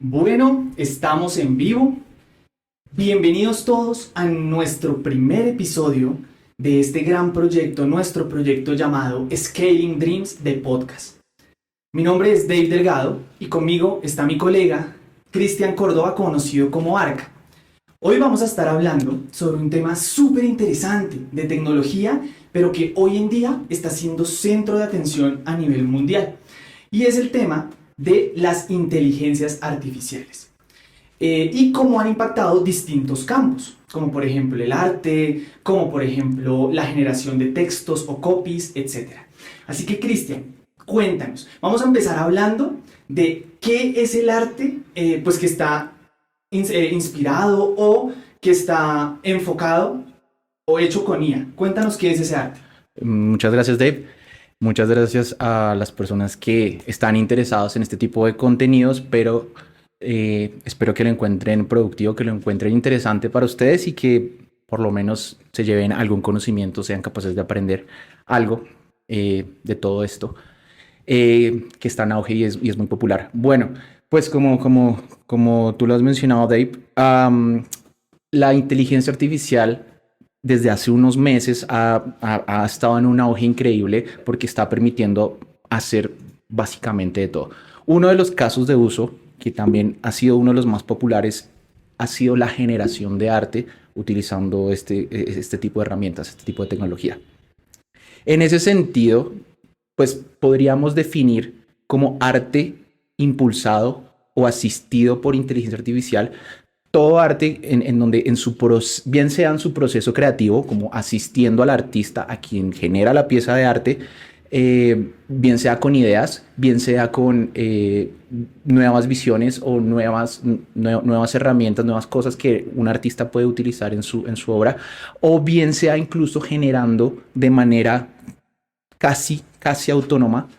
Bueno, estamos en vivo. Bienvenidos todos a nuestro primer episodio de este gran proyecto, nuestro proyecto llamado Scaling Dreams de Podcast. Mi nombre es Dave Delgado y conmigo está mi colega Cristian Córdoba, conocido como Arca. Hoy vamos a estar hablando sobre un tema súper interesante de tecnología, pero que hoy en día está siendo centro de atención a nivel mundial. Y es el tema de las inteligencias artificiales y cómo han impactado distintos campos, como por ejemplo el arte, como por ejemplo la generación de textos o copies, etc. Así que Cristian, cuéntanos, vamos a empezar hablando de qué es el arte pues que está inspirado o que está enfocado o hecho con IA. Cuéntanos qué es ese arte. Muchas gracias, Dave. Muchas gracias a las personas que están interesadas en este tipo de contenidos, pero espero que lo encuentren productivo, que lo encuentren interesante para ustedes y que por lo menos se lleven algún conocimiento, sean capaces de aprender algo de todo esto que está en auge y es muy popular. Bueno, pues como tú lo has mencionado, Dave, la inteligencia artificial desde hace unos meses ha estado en un auge increíble porque está permitiendo hacer básicamente de todo. Uno de los casos de uso, que también ha sido uno de los más populares, ha sido la generación de arte utilizando este tipo de herramientas, este tipo de tecnología. En ese sentido, pues podríamos definir como arte impulsado o asistido por inteligencia artificial todo arte en donde bien sea en su proceso creativo, como asistiendo al artista, a quien genera la pieza de arte, bien sea con ideas, bien sea con nuevas visiones o nuevas herramientas, nuevas cosas que un artista puede utilizar en su obra, o bien sea incluso generando de manera casi autónoma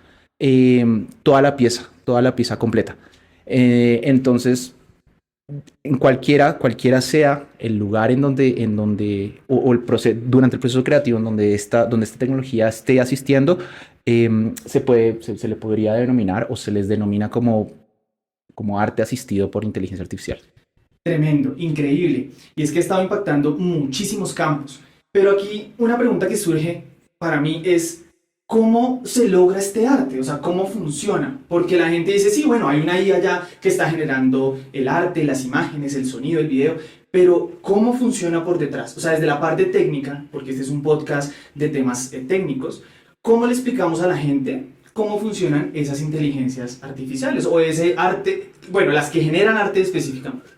toda la pieza completa. Entonces, en cualquiera sea el lugar en donde durante el proceso creativo en donde esta tecnología esté asistiendo, se le podría denominar o se les denomina como arte asistido por inteligencia artificial. Tremendo, increíble. Y es que ha estado impactando muchísimos campos. Pero aquí una pregunta que surge para mí es, ¿cómo se logra este arte? O sea, ¿cómo funciona? Porque la gente dice, sí, bueno, hay una IA ya que está generando el arte, las imágenes, el sonido, el video, pero ¿cómo funciona por detrás? O sea, desde la parte técnica, porque este es un podcast de temas técnicos, ¿cómo le explicamos a la gente cómo funcionan esas inteligencias artificiales o ese arte, bueno, las que generan arte específicamente?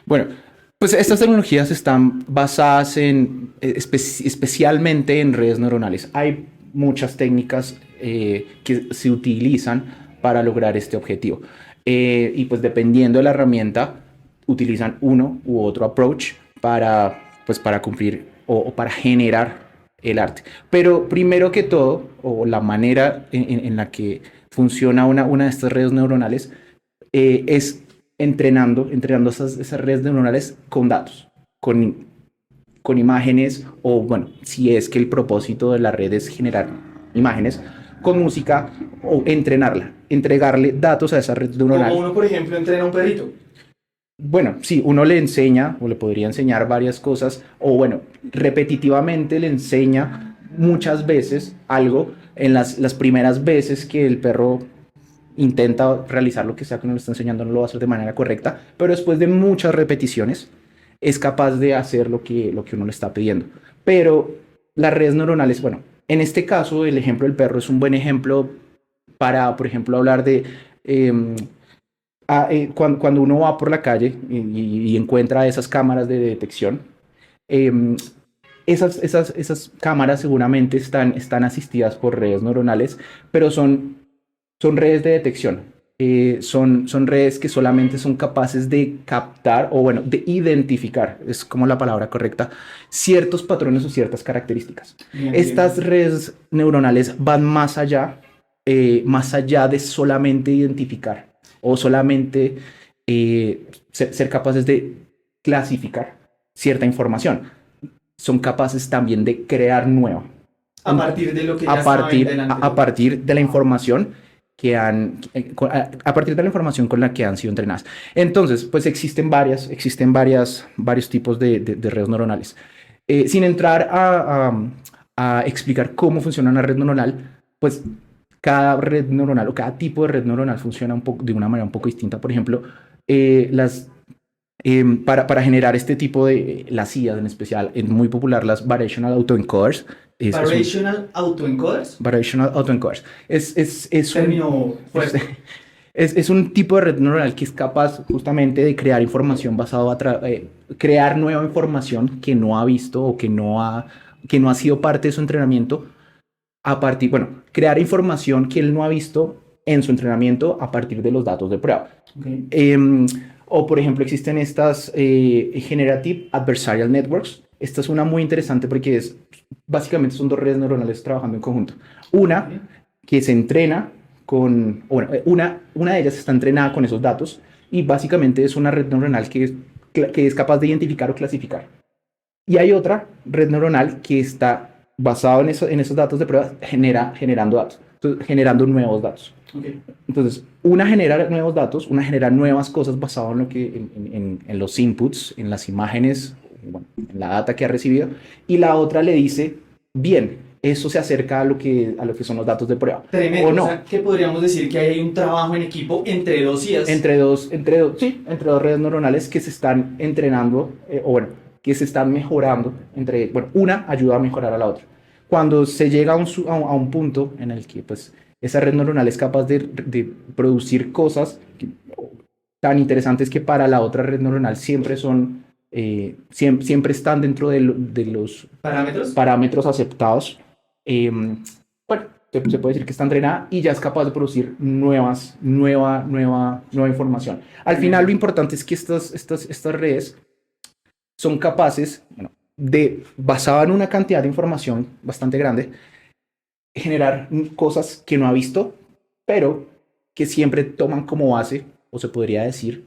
Bueno, pues estas tecnologías están basadas especialmente en redes neuronales. Hay muchas técnicas que se utilizan para lograr este objetivo. Y pues dependiendo de la herramienta, utilizan uno u otro approach para cumplir o para generar el arte. Pero primero que todo, o la manera en la que funciona una de estas redes neuronales es entrenando esas redes neuronales con datos, con imágenes, o bueno, si es que el propósito de la red es generar imágenes, con música, o entregarle datos a esa red neuronal. Como uno, por ejemplo, entrena a un perrito. Bueno, sí, uno le enseña o le podría enseñar varias cosas, o bueno, repetitivamente le enseña muchas veces algo. En las primeras veces que el perro intenta realizar lo que sea que uno le está enseñando, no lo va a hacer de manera correcta, pero después de muchas repeticiones es capaz de hacer lo que uno le está pidiendo. Pero las redes neuronales, bueno, en este caso el ejemplo del perro es un buen ejemplo para, por ejemplo, hablar de cuando uno va por la calle y encuentra esas cámaras de detección. Esas cámaras seguramente están asistidas por redes neuronales, pero son redes de detección. Son redes que solamente son capaces de captar, o bueno, de identificar, es como la palabra correcta, ciertos patrones o ciertas características. Bien, Estas bien. redes neuronales van más allá de solamente identificar o solamente ser capaces de clasificar cierta información. Son capaces también de crear nueva. A partir de lo que ya A estaba partir, delante. a partir de la información a partir de la información con la que han sido entrenadas. Entonces, pues existen varios tipos de redes neuronales. Sin entrar a explicar cómo funciona una red neuronal, pues cada red neuronal o cada tipo de red neuronal funciona de una manera un poco distinta. Por ejemplo, para generar este tipo de las IAs en especial, es muy popular las Variational Autoencoders. ¿Variational Autoencoders? Variational Autoencoders. Término fuerte. Es un tipo de red neuronal que es capaz justamente de crear información crear nueva información que no ha visto o que no ha sido parte de su entrenamiento crear información que él no ha visto en su entrenamiento a partir de los datos de prueba. Okay. O, por ejemplo, existen estas Generative Adversarial Networks. Esta es una muy interesante porque básicamente son dos redes neuronales trabajando en conjunto. Una que se entrena una de ellas está entrenada con esos datos y básicamente es una red neuronal que es capaz de identificar o clasificar. Y hay otra red neuronal que está basada en esos datos de prueba, generando datos, generando nuevos datos. Okay. Entonces, una genera nuevos datos, una genera nuevas cosas basado en los inputs, en las imágenes, en la data que ha recibido, y la otra le dice, bien, eso se acerca a lo que son los datos de prueba. Tremendo. ¿O no? O sea, que podríamos decir que hay un trabajo en equipo entre dos IAs. Entre dos redes neuronales que se están entrenando, que se están mejorando. Una ayuda a mejorar a la otra. Cuando se llega a un punto en el que pues, esa red neuronal es capaz de producir cosas tan interesantes que para la otra red neuronal siempre están dentro de los parámetros aceptados. Se puede decir que está entrenada y ya es capaz de producir nueva información. Al final, lo importante es que estas redes son capaces, basada en una cantidad de información bastante grande, generar cosas que no ha visto, pero que siempre toman como base, o se podría decir,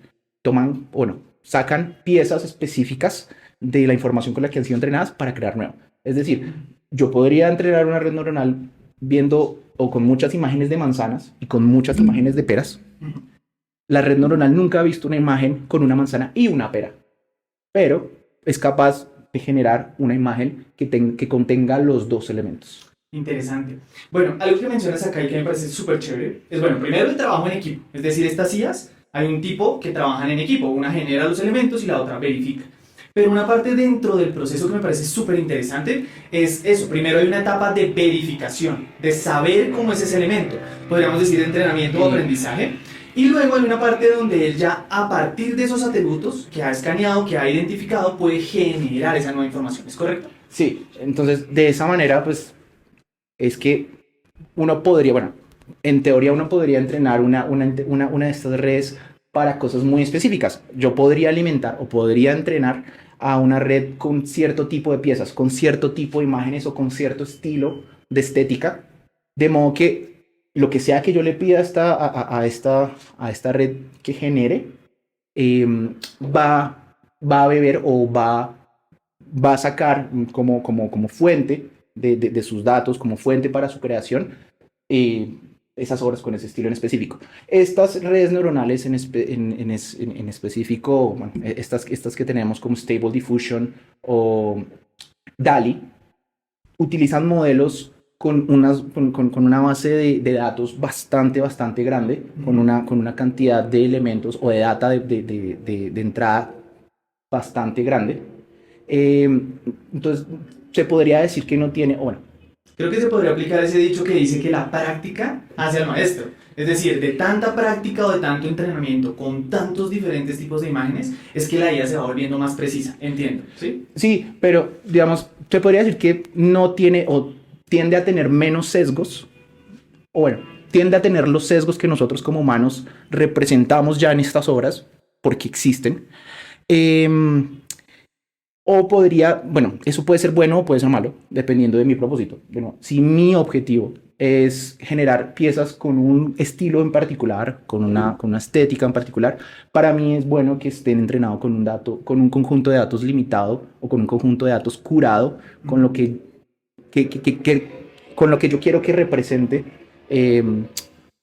sacan piezas específicas de la información con la que han sido entrenadas para crear nuevo. Es decir, yo podría entrenar una red neuronal viendo o con muchas imágenes de manzanas y con muchas imágenes de peras. La red neuronal nunca ha visto una imagen con una manzana y una pera, pero es capaz de generar una imagen que contenga los dos elementos. Interesante. Bueno, algo que mencionas acá y que me parece súper chévere es, primero el trabajo en equipo. Es decir, estas IAs, hay un tipo que trabajan en equipo. Una genera los elementos y la otra verifica. Pero una parte dentro del proceso que me parece súper interesante es eso. Primero hay una etapa de verificación, de saber cómo es ese elemento. Podríamos decir entrenamiento o aprendizaje. Y luego hay una parte donde él ya, a partir de esos atributos que ha escaneado, que ha identificado, puede generar esa nueva información. ¿Es correcto? Sí, entonces de esa manera, pues, es que uno podría, en teoría uno podría entrenar una de estas redes para cosas muy específicas. Yo podría alimentar o podría entrenar a una red con cierto tipo de piezas, con cierto tipo de imágenes o con cierto estilo de estética, de modo que lo que sea que yo le pida a esta red que genere, va a beber o va a sacar como fuente de sus datos, como fuente para su creación, esas obras con ese estilo en específico. Estas redes neuronales en específico, estas que tenemos como Stable Diffusion o DALL-E, utilizan modelos con una base de datos bastante grande, con una cantidad de elementos o de data de entrada bastante grande. Entonces, se podría decir que no tiene, creo que se podría aplicar ese dicho que dice que la práctica hace al maestro. Es decir, de tanta práctica o de tanto entrenamiento con tantos diferentes tipos de imágenes, es que la IA se va volviendo más precisa. Entiendo, ¿sí? Sí, pero, digamos, se podría decir que no tiene o tiende a tener menos sesgos, tiende a tener los sesgos que nosotros como humanos representamos ya en estas obras, porque existen. O podría, eso puede ser bueno o puede ser malo, dependiendo de mi propósito. Si mi objetivo es generar piezas con un estilo en particular, con una estética en particular, para mí es bueno que estén entrenados con un conjunto de datos limitado o con un conjunto de datos curado, con lo que yo quiero que represente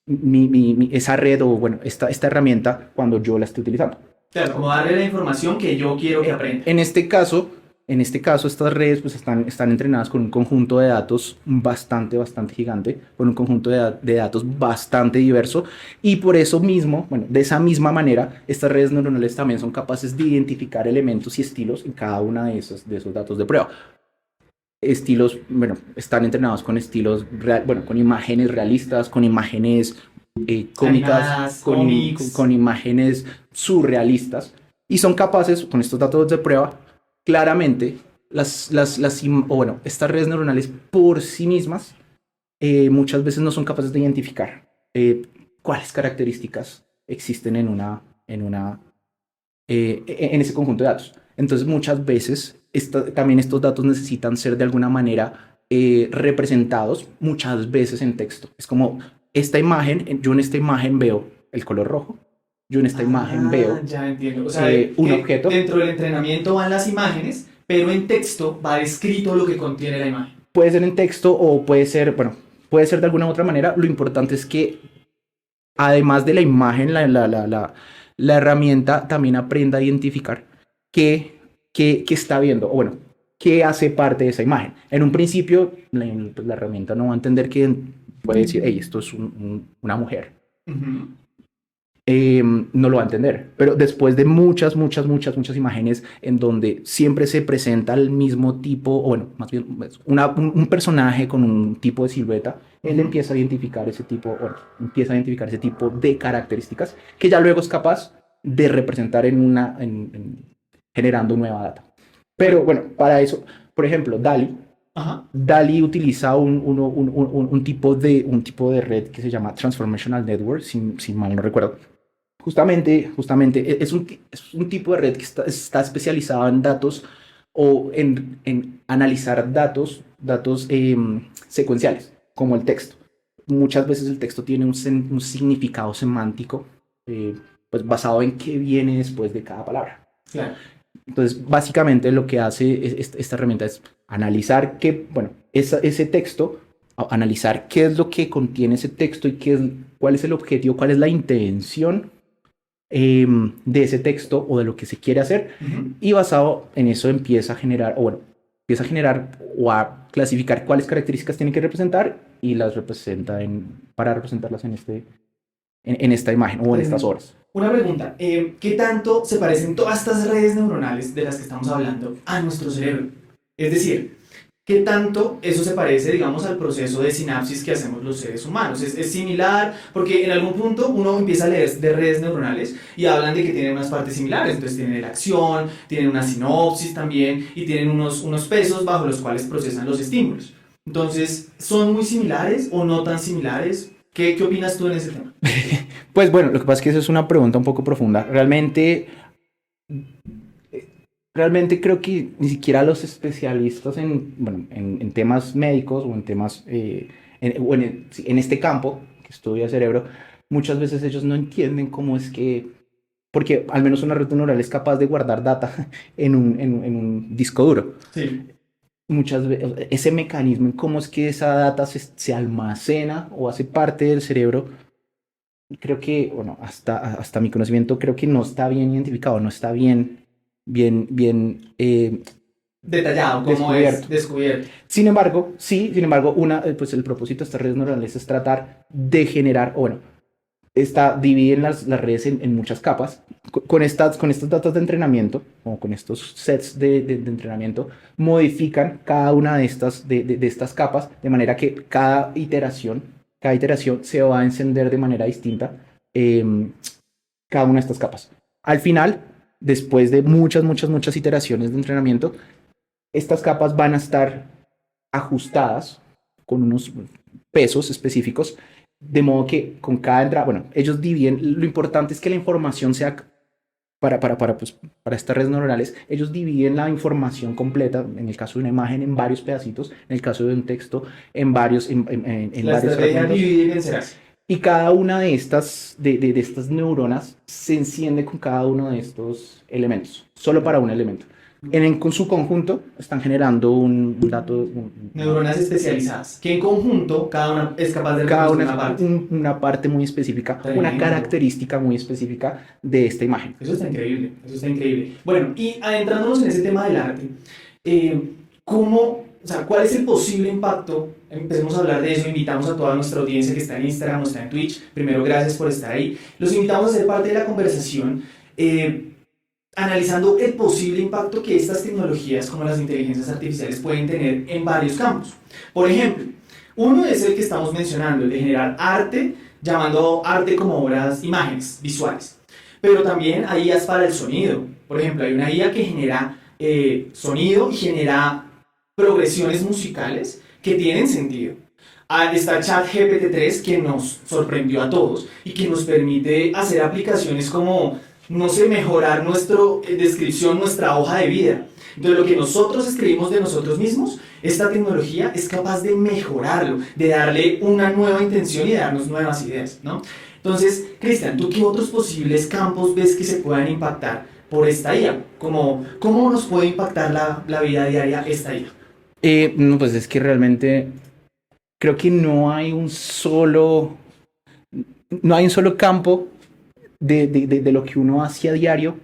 esa red o, bueno, esta herramienta cuando yo la esté utilizando. Claro, como darle la información que yo quiero que aprenda. En este caso, estas redes pues, están entrenadas con un conjunto de datos bastante gigante, con un conjunto de datos bastante diverso, y por eso mismo, bueno, de esa misma manera, estas redes neuronales también son capaces de identificar elementos y estilos en cada una de esos datos de prueba. Estilos, bueno, están entrenados con estilos, bueno, con imágenes realistas, con imágenes cómicas, con imágenes surrealistas, y son capaces, con estos datos de prueba, claramente, estas redes neuronales por sí mismas muchas veces no son capaces de identificar cuáles características existen en ese conjunto de datos. Entonces, muchas veces también estos datos necesitan ser de alguna manera representados, muchas veces en texto. Es como esta imagen, yo en esta imagen veo el color rojo, yo en esta imagen veo ya entiendo. O sea, un objeto. Dentro del entrenamiento van las imágenes, pero en texto va descrito lo que contiene la imagen. Puede ser en texto o puede ser, bueno, puede ser de alguna u otra manera. Lo importante es que además de la imagen, la herramienta también aprenda a identificar qué está viendo, o bueno, qué hace parte de esa imagen. En un principio, la herramienta no va a entender que puede decir, hey, esto es una mujer. No lo va a entender, pero después de muchas imágenes en donde siempre se presenta el mismo tipo, o bueno, más bien un personaje con un tipo de silueta, él empieza a identificar ese tipo, de características que ya luego es capaz de representar generando nueva data. Pero bueno, para eso, por ejemplo, DALL-E utiliza un tipo de red que se llama Transformational Network, si mal no recuerdo. Justamente es un tipo de red que está especializado en datos o en analizar datos secuenciales, como el texto. Muchas veces el texto tiene un significado semántico pues basado en qué viene después de cada palabra. Claro. Entonces, básicamente lo que hace esta herramienta es analizar ese texto, analizar qué es lo que contiene ese texto y cuál es el objetivo, cuál es la intención de ese texto o de lo que se quiere hacer, y basado en eso empieza a generar o a clasificar cuáles características tiene que representar y las representa para representarlas en esta imagen o en estas obras. Una pregunta, ¿qué tanto se parecen todas estas redes neuronales de las que estamos hablando a nuestro cerebro? Es decir, ¿qué tanto eso se parece, digamos, al proceso de sinapsis que hacemos los seres humanos? ¿Es similar? Porque en algún punto uno empieza a leer de redes neuronales y hablan de que tienen unas partes similares. Entonces tienen la acción, tienen una sinopsis también y tienen unos pesos bajo los cuales procesan los estímulos. Entonces, ¿son muy similares o no tan similares? ¿Qué opinas tú en ese tema? Pues bueno, lo que pasa es que esa es una pregunta un poco profunda. Realmente creo que ni siquiera los especialistas en temas médicos o en temas, en este campo que estudia cerebro, muchas veces ellos no entienden cómo es que, porque al menos una red neuronal es capaz de guardar data en un disco duro. Sí. Muchas veces ese mecanismo en cómo es que esa data se almacena o hace parte del cerebro, creo que, bueno, hasta mi conocimiento, creo que no está bien identificado, no está bien detallado, como es descubierto. Sin embargo, pues el propósito de estas redes neuronales es tratar de generar, dividen las redes en muchas capas. Con estos datos de entrenamiento, o con estos sets de entrenamiento, modifican cada una de estas capas, de manera que cada iteración se va a encender de manera distinta cada una de estas capas. Al final, después de muchas iteraciones de entrenamiento, estas capas van a estar ajustadas con unos pesos específicos, de modo que con cada entrada, ellos dividen, lo importante es que la información sea, para estas redes neuronales, ellos dividen la información completa, en el caso de una imagen, en varios pedacitos, en el caso de un texto, en varios fragmentos. Y cada una de estas neuronas se enciende con cada uno de estos elementos, solo para un elemento. Con su conjunto están generando un dato, Neuronas especializadas, que en conjunto cada una es capaz de cada reconocer una, una parte. una parte muy específica, una Tremendo. característica muy específica de esta imagen. Eso está increíble, eso está increíble. Bueno, y adentrándonos en ese tema del arte, ¿cómo, o sea, cuál es el posible impacto? Empecemos a hablar de eso, invitamos a toda nuestra audiencia que está en Instagram o está en Twitch. Primero, gracias por estar ahí. Los invitamos a ser parte de la conversación, analizando el posible impacto que estas tecnologías como las inteligencias artificiales pueden tener en varios campos. Por ejemplo, uno es el que estamos mencionando, el de generar arte, llamando arte como obras, imágenes visuales. Pero también hay IAs para el sonido. Por ejemplo, hay una IA que genera sonido y genera progresiones musicales que tienen sentido. Está ChatGPT 3 que nos sorprendió a todos y que nos permite hacer aplicaciones como, no sé, mejorar nuestra descripción, nuestra hoja de vida. Entonces, lo que nosotros escribimos de nosotros mismos, esta tecnología es capaz de mejorarlo, de darle una nueva intención y de darnos nuevas ideas, ¿no? Entonces, Cristian, ¿tú qué otros posibles campos ves que se puedan impactar por esta IA? ¿Cómo nos puede impactar la vida diaria esta IA? No, pues es que realmente creo que no hay un solo campo de lo que uno hace a diario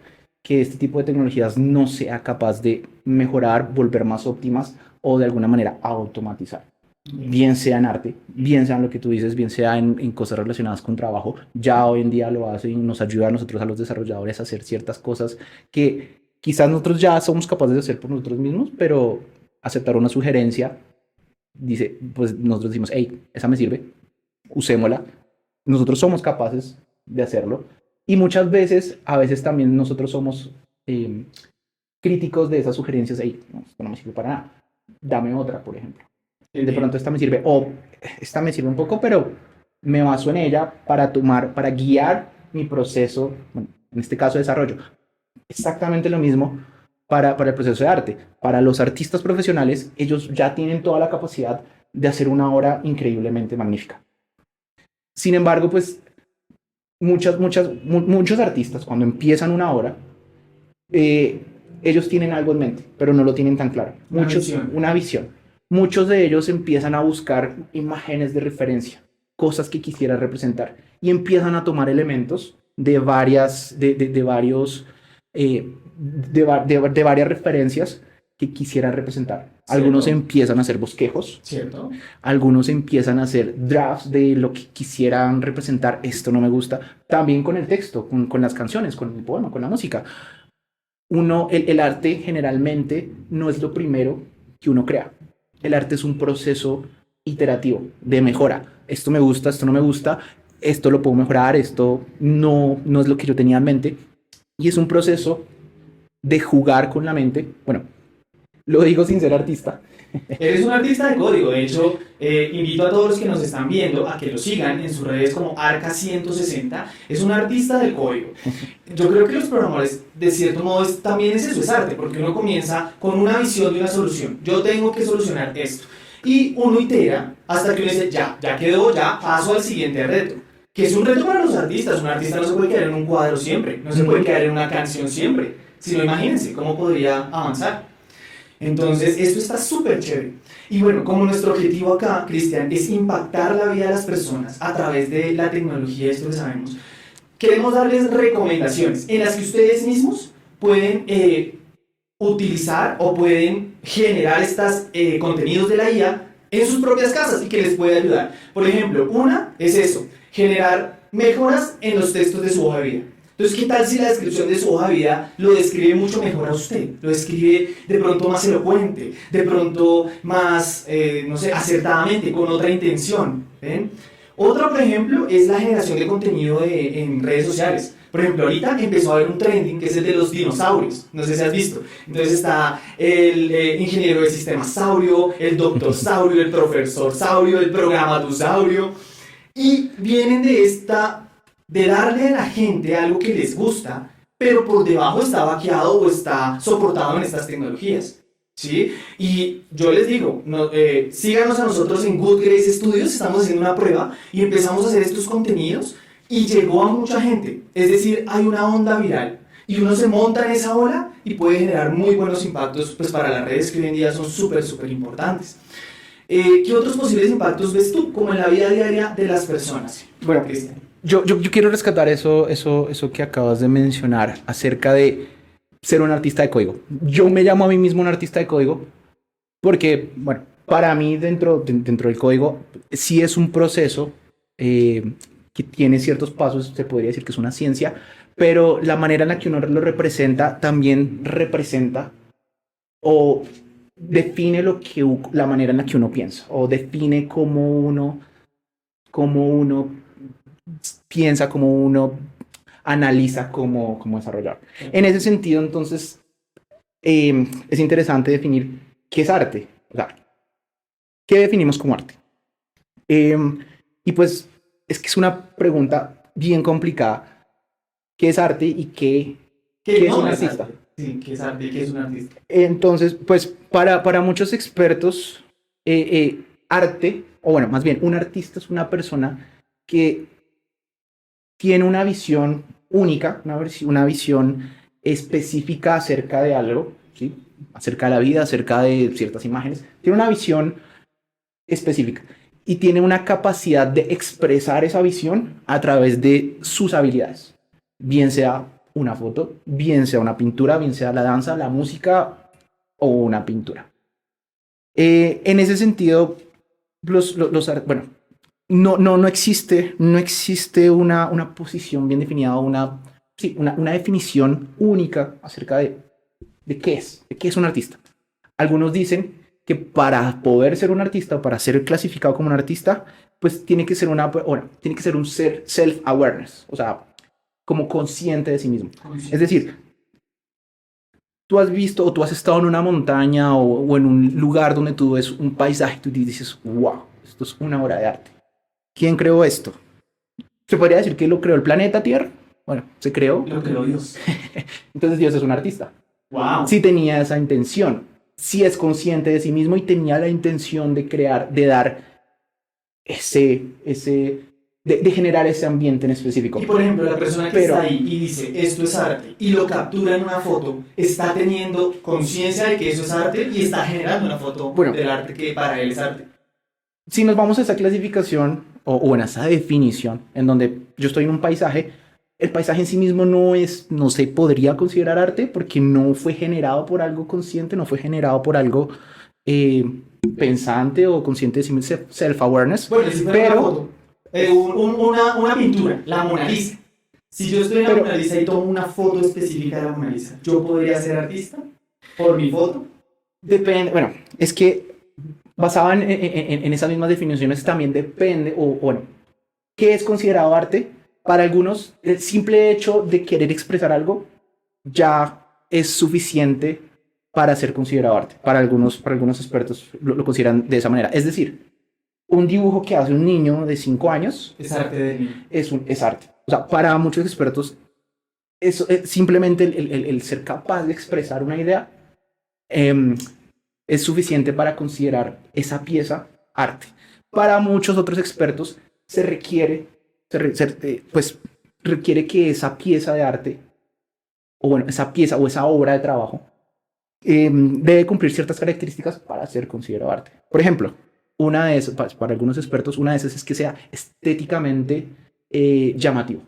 que este tipo de tecnologías no sea capaz de mejorar, volver más óptimas o de alguna manera automatizar. Bien sea en arte, bien sea en lo que tú dices, bien sea en cosas relacionadas con trabajo, ya hoy en día lo hace y nos ayuda a nosotros, a los desarrolladores, a hacer ciertas cosas que quizás nosotros ya somos capaces de hacer por nosotros mismos, pero aceptar una sugerencia, dice, pues nosotros decimos, hey, esa me sirve, usémosla, nosotros somos capaces de hacerlo y muchas veces, a veces también nosotros somos críticos de esas sugerencias, hey, no, esto no me sirve para nada, dame otra, por ejemplo. De pronto esta me sirve, o esta me sirve un poco, pero me baso en ella para guiar mi proceso, bueno, en este caso desarrollo. Exactamente lo mismo para el proceso de arte. Para los artistas profesionales, ellos ya tienen toda la capacidad de hacer una obra increíblemente magnífica. Sin embargo, pues muchos artistas cuando empiezan una obra, ellos tienen algo en mente, pero no lo tienen tan claro. Una visión. Muchos de ellos empiezan a buscar imágenes de referencia, cosas que quisiera representar, y empiezan a tomar elementos de varias referencias que quisieran representar. ¿Cierto? Algunos empiezan a hacer bosquejos. ¿Cierto? Algunos empiezan a hacer drafts de lo que quisieran representar. Esto no me gusta. También con el texto, con las canciones, con el poema, con la música. El arte generalmente no es lo primero que uno crea. El arte es un proceso iterativo de mejora. Esto me gusta, esto no me gusta, esto lo puedo mejorar, esto no es lo que yo tenía en mente. Y es un proceso de jugar con la mente. Bueno, lo digo sin ser artista. Eres un artista de código. De hecho, invito a todos los que nos están viendo a que lo sigan en sus redes como Arca160. Es un artista del código. Yo creo que los programadores, de cierto modo, también es eso, es arte, porque uno comienza con una visión de una solución. Yo tengo que solucionar esto. Y uno itera hasta que uno dice, ya quedó, ya paso al siguiente reto. Que es un reto para los artistas. Un artista no se puede quedar en un cuadro siempre, no se puede quedar en una canción siempre. Si no, imagínense cómo podría avanzar. Entonces, esto está súper chévere. Y bueno, como nuestro objetivo acá, Cristian, es impactar la vida de las personas a través de la tecnología, esto lo sabemos, queremos darles recomendaciones en las que ustedes mismos pueden utilizar o pueden generar estos contenidos de la IA en sus propias casas y que les puede ayudar. Por ejemplo, una es eso, generar mejoras en los textos de su hoja de vida. Entonces, ¿qué tal si la descripción de su hoja de vida lo describe mucho mejor a usted? Lo describe de pronto más elocuente, de pronto más, no sé, acertadamente, con otra intención. ¿Ven? Otra, por ejemplo, es la generación de contenido en redes sociales. Por ejemplo, ahorita empezó a haber un trending que es el de los dinosaurios. No sé si has visto. Entonces está el ingeniero de sistemas saurio, el doctor saurio, el profesor saurio, el programadusaurio. Y vienen de darle a la gente algo que les gusta, pero por debajo está vaqueado o está soportado en estas tecnologías, ¿sí? Y yo les digo, síganos a nosotros en Good Grace Studios, estamos haciendo una prueba y empezamos a hacer estos contenidos y llegó a mucha gente. Es decir, hay una onda viral y uno se monta en esa ola y puede generar muy buenos impactos pues, para las redes que hoy en día son súper importantes. ¿Qué otros posibles impactos ves tú, como en la vida diaria de las personas? Bueno, Cristian. yo quiero rescatar eso que acabas de mencionar acerca de ser un artista de código. Yo me llamo a mí mismo un artista de código porque, bueno, para mí dentro del código sí es un proceso que tiene ciertos pasos, se podría decir que es una ciencia, pero la manera en la que uno lo representa también representa o define la manera en la que uno piensa o define cómo uno piensa, cómo uno analiza como desarrollador. En ese sentido, entonces, es interesante definir qué es arte. O sea, ¿qué definimos como arte? Y pues es que es una pregunta bien complicada. ¿Qué es arte y qué es un artista? Arte? Sí, ¿qué es arte y qué es un artista? Entonces, pues para muchos expertos, arte, o bueno, más bien, un artista es una persona que tiene una visión única, una visión específica acerca de algo, ¿sí? Acerca de la vida, acerca de ciertas imágenes. Tiene una visión específica y tiene una capacidad de expresar esa visión a través de sus habilidades, bien sea una foto, bien sea una pintura, bien sea la danza, la música o una pintura. En ese sentido, bueno, no existe una posición bien definida, una definición única acerca de qué es un artista. Algunos dicen que para poder ser un artista o para ser clasificado como un artista, pues tiene que ser tiene que ser un ser self-awareness, o sea, como consciente de sí mismo. Es decir, tú has visto o tú has estado en una montaña o en un lugar donde tú ves un paisaje y tú dices, wow, esto es una obra de arte. ¿Quién creó esto? ¿Se podría decir que lo creó el planeta Tierra? Bueno, se creó. Lo creó Dios. Entonces Dios es un artista. Wow. Sí tenía esa intención. Sí es consciente de sí mismo y tenía la intención de crear, de dar de generar ese ambiente en específico. Y por ejemplo, la persona que está ahí y dice esto es arte y lo captura en una foto, está teniendo conciencia de que eso es arte y está generando una foto del arte que para él es arte. Si nos vamos a esa clasificación o en esa definición en donde yo estoy en un paisaje, el paisaje en sí mismo no se podría considerar arte porque no fue generado por algo consciente, no fue generado por algo pensante o consciente de sí mismo, self-awareness. Bueno, si fuera una foto, una pintura, la Mona Lisa. Si yo estoy en la Mona Lisa y tomo una foto específica de la Mona Lisa, ¿yo podría ser artista por mi foto? Depende, bueno, es que basado en esas mismas definiciones también depende, bueno, ¿qué es considerado arte? Para algunos, el simple hecho de querer expresar algo ya es suficiente para ser considerado arte. Para algunos expertos lo consideran de esa manera. Es decir, un dibujo que hace un niño de 5 años es arte de niño. Es arte. O sea, para muchos expertos, eso, simplemente el ser capaz de expresar una idea es suficiente para considerar esa pieza arte. Para muchos otros expertos se requiere que esa pieza de arte, o bueno, esa pieza o esa obra de trabajo, debe cumplir ciertas características para ser considerado arte. Por ejemplo, una de esas, para algunos expertos, una de esas es que sea estéticamente llamativo.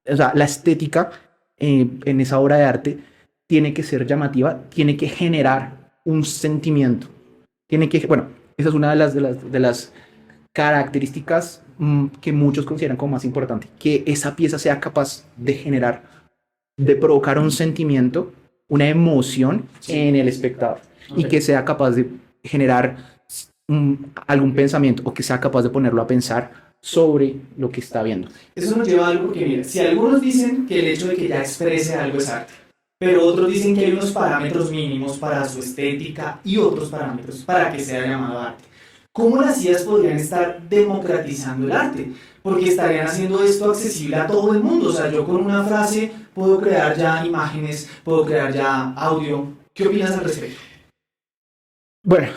O sea, la estética en esa obra de arte tiene que ser llamativa, tiene que generar un sentimiento. Bueno, esa es una de las características que muchos consideran como más importante, que esa pieza sea capaz de generar, de provocar un sentimiento, una emoción en el espectador, y que sea capaz de generar algún pensamiento o que sea capaz de ponerlo a pensar sobre lo que está viendo. Eso nos lleva a algo porque, mira, si algunos dicen que el hecho de que ya exprese algo es arte, pero otros dicen que hay unos parámetros mínimos para su estética y otros parámetros para que sea llamado arte. ¿Cómo las ideas podrían estar democratizando el arte? Porque estarían haciendo esto accesible a todo el mundo. O sea, yo con una frase puedo crear ya imágenes, puedo crear ya audio. ¿Qué opinas al respecto? Bueno,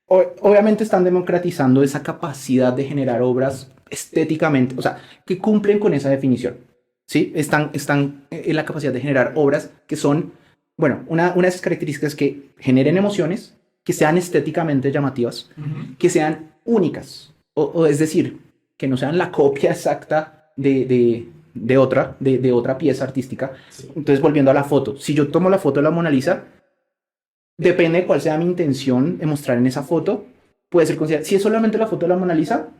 obviamente están democratizando esa capacidad de generar obras estéticamente, o sea, que cumplen con esa definición. ¿sí? Están en la capacidad de generar obras que son, bueno, una de esas características es que generen emociones, que sean estéticamente llamativas, que sean únicas, o es decir, que no sean la copia exacta de otra pieza artística. Sí. Entonces, volviendo a la foto, si yo tomo la foto de la Mona Lisa, depende de cuál sea mi intención de mostrar en esa foto, puede ser considerada, si es solamente la foto de la Mona Lisa,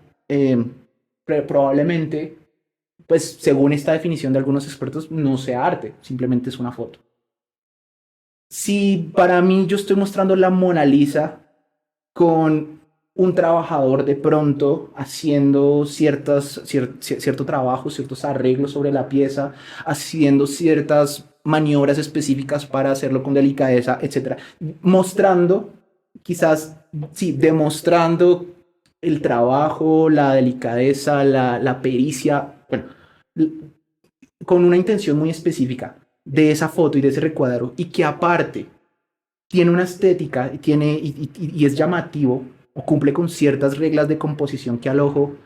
probablemente, pues según esta definición de algunos expertos, no sea arte, simplemente es una foto. Si para mí yo estoy mostrando la Mona Lisa con un trabajador de pronto haciendo cierto trabajo, ciertos arreglos sobre la pieza, haciendo ciertas maniobras específicas para hacerlo con delicadeza, etcétera, mostrando, quizás, sí, demostrando el trabajo, la delicadeza, la pericia, bueno, con una intención muy específica de esa foto y de ese recuadro, y que aparte tiene una estética y es llamativo o cumple con ciertas reglas de composición que al ojo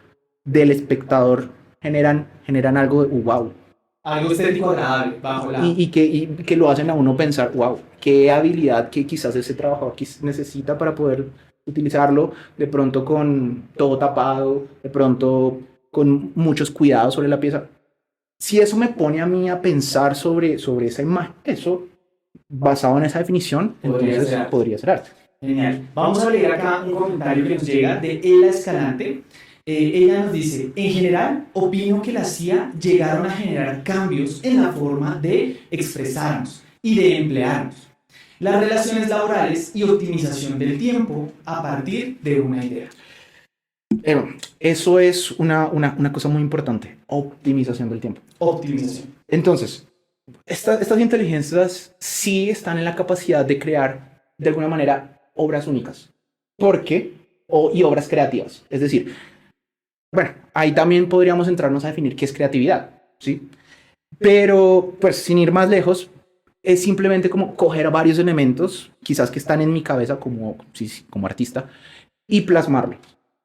del espectador generan algo de wow. Algo estético agradable, bajo la... Y que lo hacen a uno pensar, wow, qué habilidad que quizás ese trabajador necesita para poder utilizarlo, de pronto con todo tapado, de pronto con muchos cuidados sobre la pieza. Si eso me pone a mí a pensar sobre esa imagen, eso, basado en esa definición, entonces podría ser arte. Genial. Vamos a leer acá un comentario que nos llega de Ela Escalante. Ella nos dice, en general, opino que la CIA llegaron a generar cambios en la forma de expresarnos y de emplearnos, las relaciones laborales y optimización del tiempo a partir de una idea. Eso es una cosa muy importante, optimización del tiempo. Optimización. Entonces, estas inteligencias sí están en la capacidad de crear, de alguna manera, obras únicas. Y obras creativas. Es decir, bueno, ahí también podríamos entrarnos a definir qué es creatividad, ¿sí? Pero, pues, sin ir más lejos, es simplemente como coger varios elementos, quizás que están en mi cabeza como artista, y plasmarlos.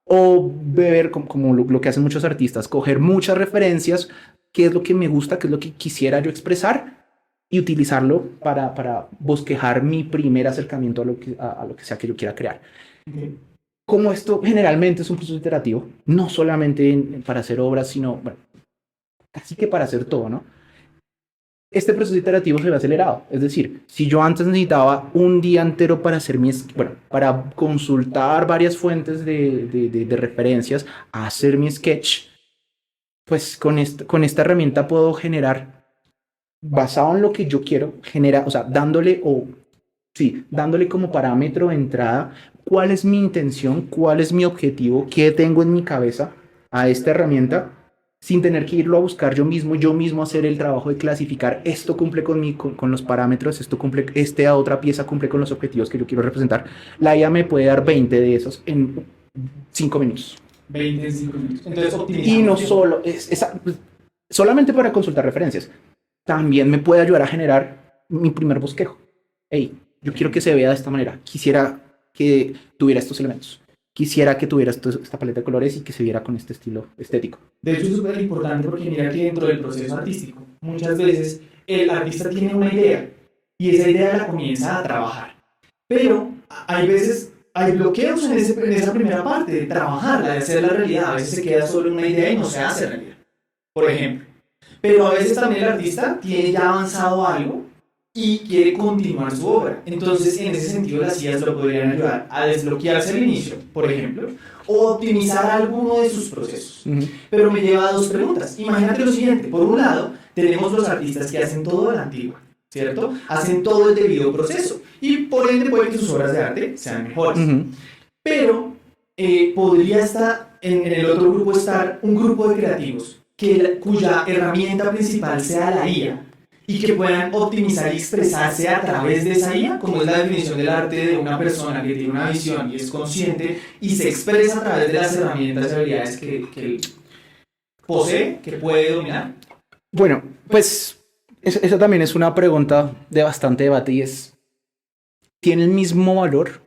O beber, como lo que hacen muchos artistas, coger muchas referencias, qué es lo que me gusta, qué es lo que quisiera yo expresar, y utilizarlo para bosquejar mi primer acercamiento a lo que sea que yo quiera crear. Okay. Como esto generalmente es un proceso iterativo, no solamente para hacer obras, sino, bueno, casi que para hacer todo, ¿no? Este proceso iterativo se ve acelerado. Es decir, si yo antes necesitaba un día entero para hacer para consultar varias fuentes de referencias, hacer mi sketch, pues con esta herramienta puedo generar, basado en lo que yo quiero, o sea, dándole como parámetro de entrada, cuál es mi intención, cuál es mi objetivo, qué tengo en mi cabeza a esta herramienta, sin tener que irlo a buscar yo mismo hacer el trabajo de clasificar, esto cumple con los parámetros, esta otra pieza cumple con los objetivos que yo quiero representar. La IA me puede dar 20 de esos en 5 minutos. 20 en 5 minutos. Entonces, y no solo, solamente para consultar referencias, también me puede ayudar a generar mi primer bosquejo. Hey, yo quiero que se vea de esta manera, quisiera que tuviera estos elementos. Quisiera que tuviera esta paleta de colores y que se viera con este estilo estético. De hecho, es súper importante porque mira que dentro del proceso artístico, muchas veces el artista tiene una idea y esa idea la comienza a trabajar. Pero hay veces, hay bloqueos en esa primera parte de trabajarla, de hacerla realidad. A veces se queda solo en una idea y no se hace realidad, por ejemplo. Pero a veces también el artista tiene ya avanzado algo y quiere continuar su obra. Entonces, en ese sentido, las IAs lo podrían ayudar a desbloquearse al inicio, por ejemplo, o optimizar alguno de sus procesos. Pero me lleva a dos preguntas. Imagínate lo siguiente. Por un lado, tenemos los artistas que hacen todo a la antigua, ¿cierto? Hacen todo el debido proceso. Y por ende puede que sus obras de arte sean mejores. Pero podría estar en el otro grupo estar un grupo de creativos cuya herramienta principal sea la IA, y que puedan optimizar y expresarse a través de esa IA, como es la definición del arte de una persona que tiene una visión y es consciente y se expresa a través de las herramientas y habilidades que posee, que puede dominar. Bueno, pues esa también es una pregunta de bastante debate y es, ¿tiene el mismo valor?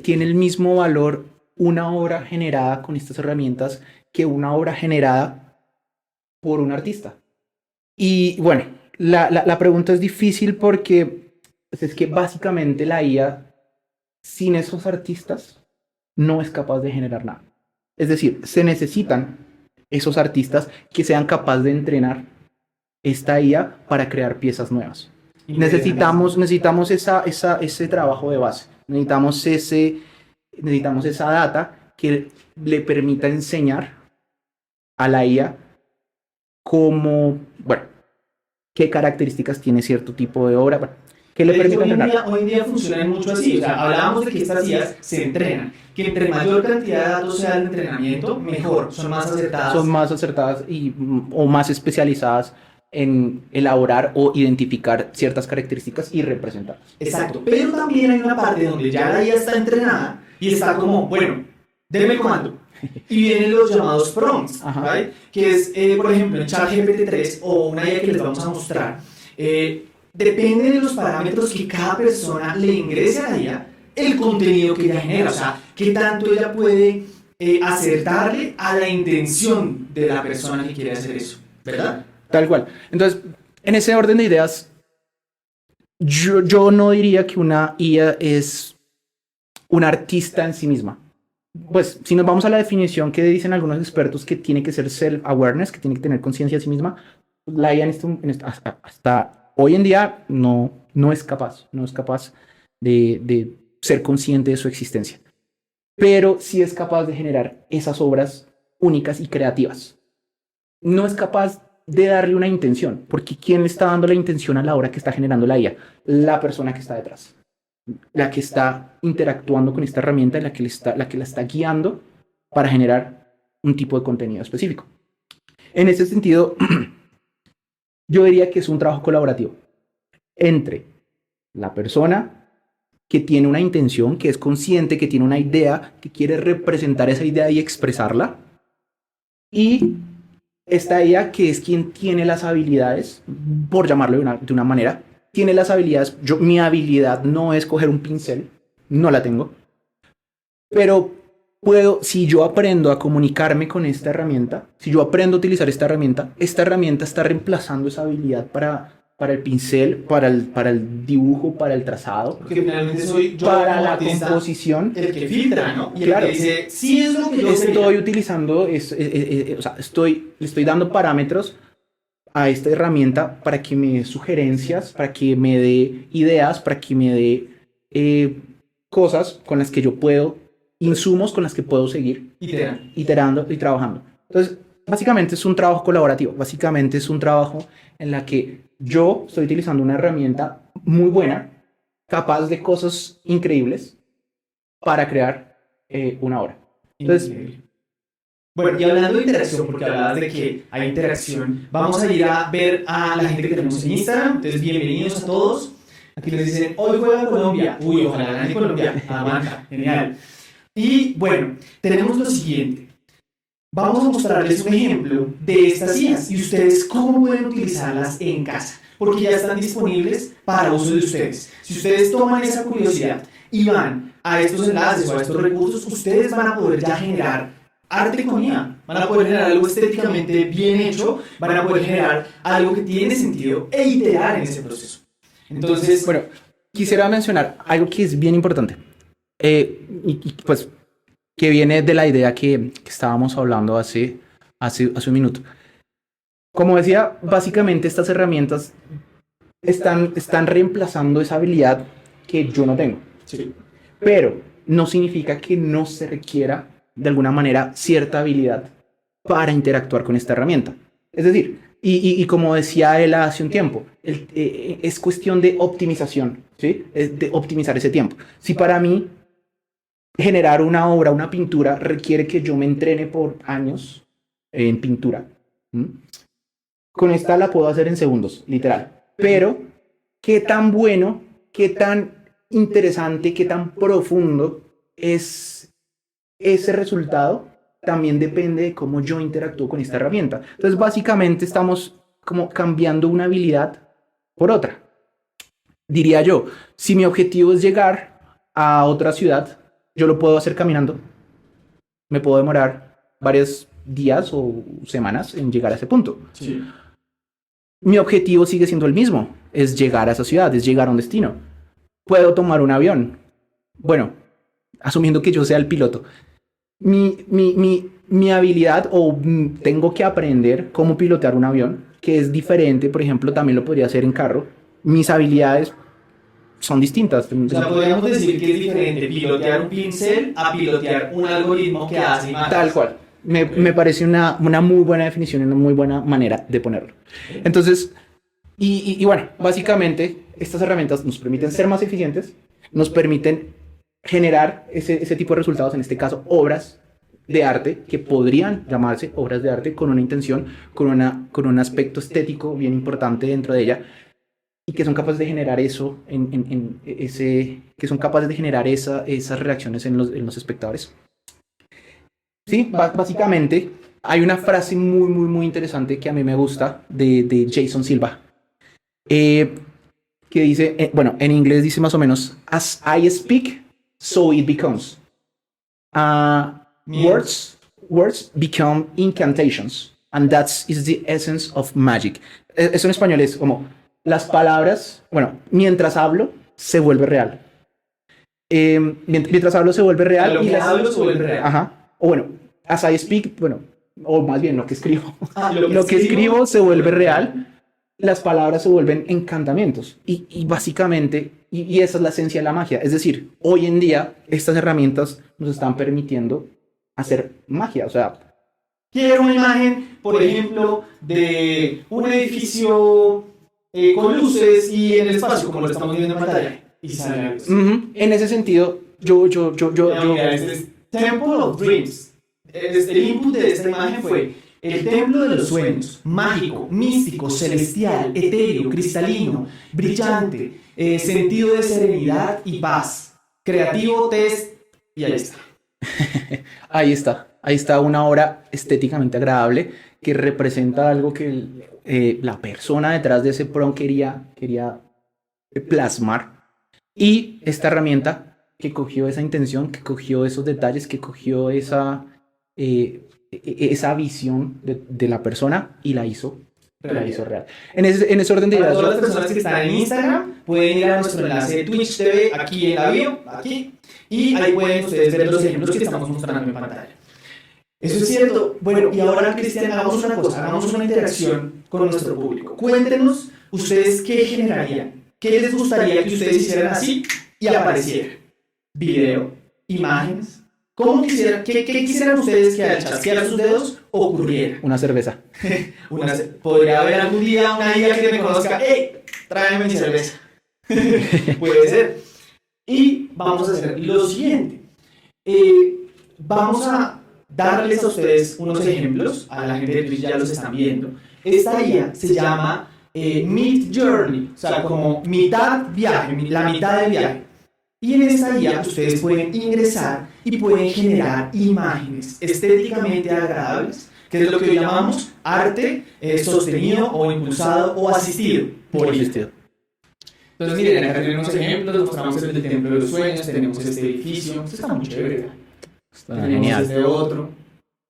¿Tiene el mismo valor una obra generada con estas herramientas que una obra generada por un artista? Y bueno, la pregunta es difícil porque pues, es que básicamente la IA sin esos artistas no es capaz de generar nada. Es decir, se necesitan esos artistas que sean capaces de entrenar esta IA para crear piezas nuevas. Necesitamos ese trabajo de base. Necesitamos esa data que le permita enseñar a la IA cómo, bueno, qué características tiene cierto tipo de obra, bueno, que le permita entrenar. Hoy en día funcionan mucho así. O sea, hablábamos de que estas IAs se entrenan. Que entre mayor cantidad de datos sea el entrenamiento, mejor. Son más acertadas. Son más acertadas o más especializadas en elaborar o identificar ciertas características y representarlas. Exacto, pero también hay una parte donde ya la IA está entrenada y está como, bueno, denme el comando. Y vienen los llamados prompts, ¿right? Que es, por ejemplo, en ChatGPT 3 o una IA que les vamos a mostrar. Depende de los parámetros que cada persona le ingrese a la IA, el contenido que ella genera. O sea, qué tanto ella puede acertarle a la intención de la persona que quiere hacer eso, ¿verdad? Tal cual. Entonces, en ese orden de ideas, yo no diría que una IA es un artista en sí misma. Pues, si nos vamos a la definición que dicen algunos expertos que tiene que ser self-awareness, que tiene que tener conciencia de sí misma, la IA hasta hoy en día no es capaz de ser consciente de su existencia. Pero sí es capaz de generar esas obras únicas y creativas. No es capaz de darle una intención, porque ¿quién le está dando la intención a la obra que está generando la IA? La persona que está detrás, la que está interactuando con esta herramienta, la que la está guiando para generar un tipo de contenido específico. En ese sentido, yo diría que es un trabajo colaborativo entre la persona que tiene una intención, que es consciente, que tiene una idea, que quiere representar esa idea y expresarla, y esta IA que es quien tiene las habilidades, por llamarlo de una manera, tiene las habilidades. Mi habilidad no es coger un pincel, no la tengo, pero si yo aprendo a comunicarme con esta herramienta, si yo aprendo a utilizar esta herramienta está reemplazando esa habilidad para el pincel, para el dibujo, para el trazado, porque finalmente soy yo para la composición, el que filtra, ¿no? Y claro, el que dice, sí es lo que yo estoy utilizando, o sea, le estoy dando parámetros a esta herramienta para que me dé sugerencias, para que me dé ideas, para que me dé cosas con las que yo puedo, insumos con las que puedo seguir iterando y trabajando. Entonces, básicamente es un trabajo colaborativo, básicamente es un trabajo en la que yo estoy utilizando una herramienta muy buena, capaz de cosas increíbles para crear una obra. Entonces, bueno, y hablando de interacción, porque hablabas de que hay interacción, vamos a ir a ver a la gente que tenemos en Instagram. Entonces, bienvenidos a todos. Aquí les dicen, hoy juega Colombia. Uy, ojalá gane Colombia. Amanca, genial. Y bueno, tenemos lo siguiente. Vamos a mostrarles un ejemplo de estas IAs y ustedes cómo pueden utilizarlas en casa, porque ya están disponibles para uso de ustedes. Si ustedes toman esa curiosidad y van a estos enlaces o a estos recursos, ustedes van a poder ya generar arte con IA, van a poder generar algo estéticamente bien hecho, van a poder generar algo que tiene sentido e iterar en ese proceso. Entonces, bueno, quisiera mencionar algo que es bien importante, pues que viene de la idea que estábamos hablando hace un minuto. Como decía, básicamente estas herramientas están reemplazando esa habilidad que yo no tengo. Sí. Pero no significa que no se requiera de alguna manera cierta habilidad para interactuar con esta herramienta. Es decir, y como decía él hace un tiempo, es cuestión de optimización, ¿sí? Es de optimizar ese tiempo. Si para mí generar una obra, una pintura, requiere que yo me entrene por años en pintura, con esta la puedo hacer en segundos, literal. Pero, ¿qué tan bueno, qué tan interesante, qué tan profundo es ese resultado? También depende de cómo yo interactúo con esta herramienta. Entonces, básicamente estamos como cambiando una habilidad por otra. Diría yo, si mi objetivo es llegar a otra ciudad, yo lo puedo hacer caminando. Me puedo demorar varios días o semanas en llegar a ese punto. Sí. mi objetivo sigue siendo el mismo, es llegar a esa ciudad, es llegar a un destino. Puedo tomar un avión. Bueno, asumiendo que yo sea el piloto. Mi habilidad tengo que aprender cómo pilotear un avión, que es diferente, por ejemplo, también lo podría hacer en carro. Mis habilidades son distintas. O sea, podríamos decir que es diferente pilotear un pincel a pilotear un algoritmo que hace imágenes. Tal cual. Me parece una muy buena definición y una muy buena manera de ponerlo. Entonces, y bueno, básicamente estas herramientas nos permiten ser más eficientes, nos permiten generar ese tipo de resultados, en este caso, obras de arte que podrían llamarse obras de arte con una intención, con un aspecto estético bien importante dentro de ella, y que son capaces de generar eso, que son capaces de generar esas reacciones en los espectadores. Sí, básicamente hay una frase muy interesante que a mí me gusta de Jason Silva, que dice, bueno, en inglés dice más o menos, as I speak, so it becomes. Words become incantations, and that is the essence of magic. Eso en español es como, las palabras, bueno, mientras hablo, se vuelve real. Mientras hablo, se vuelve real. Lo que hablo se vuelve real. Ajá. O bueno, as I speak, bueno, o más bien lo que escribo. Lo que escribo se vuelve real. Las palabras se vuelven encantamientos. Y básicamente, y esa es la esencia de la magia. Es decir, hoy en día, estas herramientas nos están permitiendo hacer magia. O sea, quiero una imagen, por ejemplo, de un edificio con luces y en el espacio, como lo estamos viendo en pantalla. Y sale algo así. En ese sentido, Mira, este es Temple of Dreams. El input de esta imagen fue el templo de los sueños, mágico, místico, celestial, etéreo, cristalino, brillante, sentido de serenidad y paz, creativo, test, y ahí está. Ahí está una obra estéticamente agradable que representa algo que la persona detrás de ese prompt quería plasmar. Y esta herramienta que cogió esa intención, que cogió esos detalles, que cogió esa visión de la persona y la hizo real. En ese orden de Para ideas. todas las personas que están en Instagram, pueden ir a nuestro enlace de Twitch TV, aquí en la bio, aquí, y ahí pueden ustedes ver los ejemplos que estamos mostrando en pantalla. Eso es cierto. Bueno, y ahora, Cristian, hagamos una cosa, hagamos una interacción con nuestro público. Cuéntenos ustedes qué generarían, qué les gustaría que ustedes hicieran así y apareciera. Video, imágenes. ¿Cómo quisieran, qué quisieran ustedes que al chasquear sus dedos ocurriera? Una cerveza. Podría haber algún día una IA que me conozca. ¡Ey! Tráeme mi cerveza. Puede ser. Y vamos a hacer lo siguiente. Vamos a darles a ustedes unos ejemplos. A la gente de Twitch ya los están viendo. Esta IA se llama Mid Journey. O sea, como mitad viaje, la mitad del viaje. Y en esta IA ustedes pueden ingresar y pueden generar imágenes estéticamente agradables, que es lo que hoy llamamos arte sostenido o impulsado o asistido por IA. Entonces miren, acá tenemos ejemplos, mostramos el del Templo de los Sueños, tenemos este edificio, esto está muy chévere. Está genial. Este otro.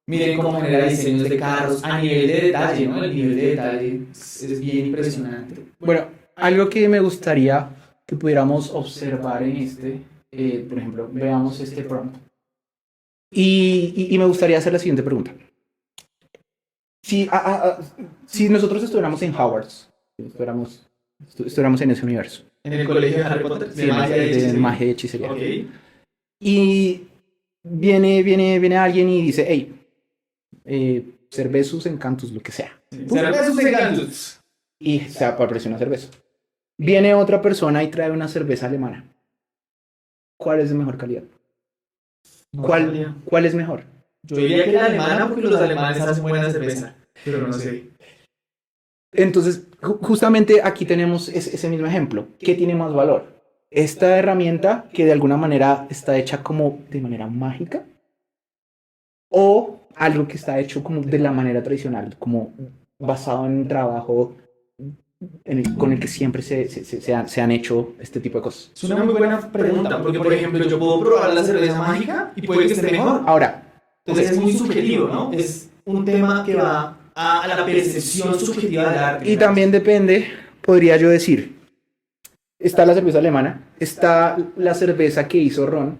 Miren cómo genera diseños de carros a nivel de detalle, ¿no? El nivel de detalle es bien impresionante. Bueno, algo que me gustaría que pudiéramos observar en por ejemplo, veamos este prompt. Y me gustaría hacer la siguiente pregunta. Si nosotros estuviéramos en Hogwarts, estuviéramos en ese universo. En el colegio de Harry Potter, de magia y hechicería. Okay. Y viene alguien y dice, hey, cerveza sus encantos, lo que sea. Cerveza sus encantos. Y se aparece una cerveza. Viene otra persona y trae una cerveza alemana. ¿Cuál es de mejor calidad? ¿Cuál es mejor? Yo diría que la alemana porque los alemanes hacen buena cerveza, pero no sé. Entonces, justamente aquí tenemos ese mismo ejemplo. ¿Qué tiene más valor? Esta herramienta que de alguna manera está hecha como de manera mágica, o algo que está hecho como de la manera tradicional, como basado en un trabajo con el que siempre se han hecho este tipo de cosas. Es una muy buena pregunta, porque por ejemplo yo puedo probar la cerveza mágica y puede que esté mejor. Ahora, entonces es muy subjetivo, ¿no? Es un tema que va a la percepción subjetiva del arte. Y también depende, podría yo decir, está la cerveza alemana, está la cerveza que hizo Ron,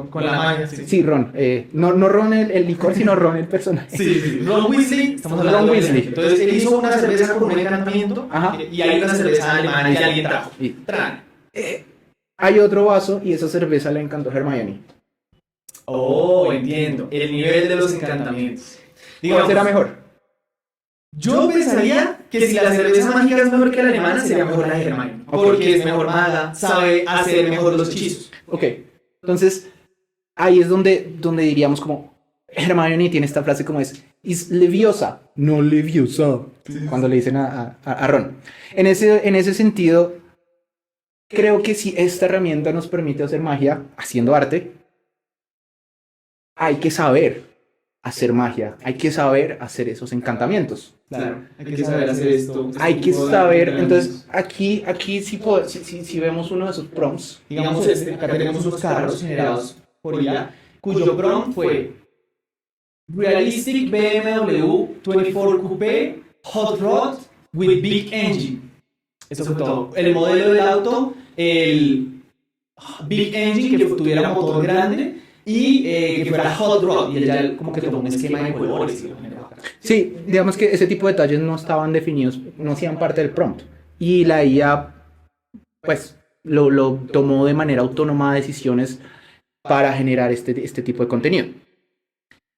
Con la magia, sí. Sí, Ron. No Ron el licor, sino Ron el personaje. Sí. Ron Weasley, estamos hablando Ron de Weasley. Entonces, él hizo una cerveza con un encantamiento. Ajá. Y hay una cerveza alemana que alguien trajo. Y- Tran. Hay otro vaso y esa cerveza le encantó a Hermione. Oh, entiendo. El nivel de los encantamientos. ¿Cuál será mejor? Yo pensaría que si la cerveza mágica es mejor que la alemana, sería mejor la de Hermione. Porque es mejor maga, sabe hacer mejor los hechizos. Ok, entonces ahí es donde diríamos como Hermione tiene esta frase como es leviosa, no leviosa, cuando le dicen a Ron. En ese sentido, creo que si esta herramienta nos permite hacer magia haciendo arte, hay que saber hacer magia, hay que saber hacer esos encantamientos. Claro, hay que saber hacer esto. Hay que saber, entonces aquí si vemos uno de esos prompts, Digamos acá tenemos unos carros generados por IA, cuyo prompt fue Realistic BMW 24 Coupé Hot Rod with Big Engine. Eso fue todo. El modelo del auto, el Big Engine, que tuviera motor grande y que fuera Hot Rod. Y él ya como que tomó un esquema de colores. Sí, digamos que ese tipo de detalles no estaban definidos, no hacían parte del prompt. Y la IA, pues, lo tomó de manera autónoma decisiones para generar este tipo de contenido.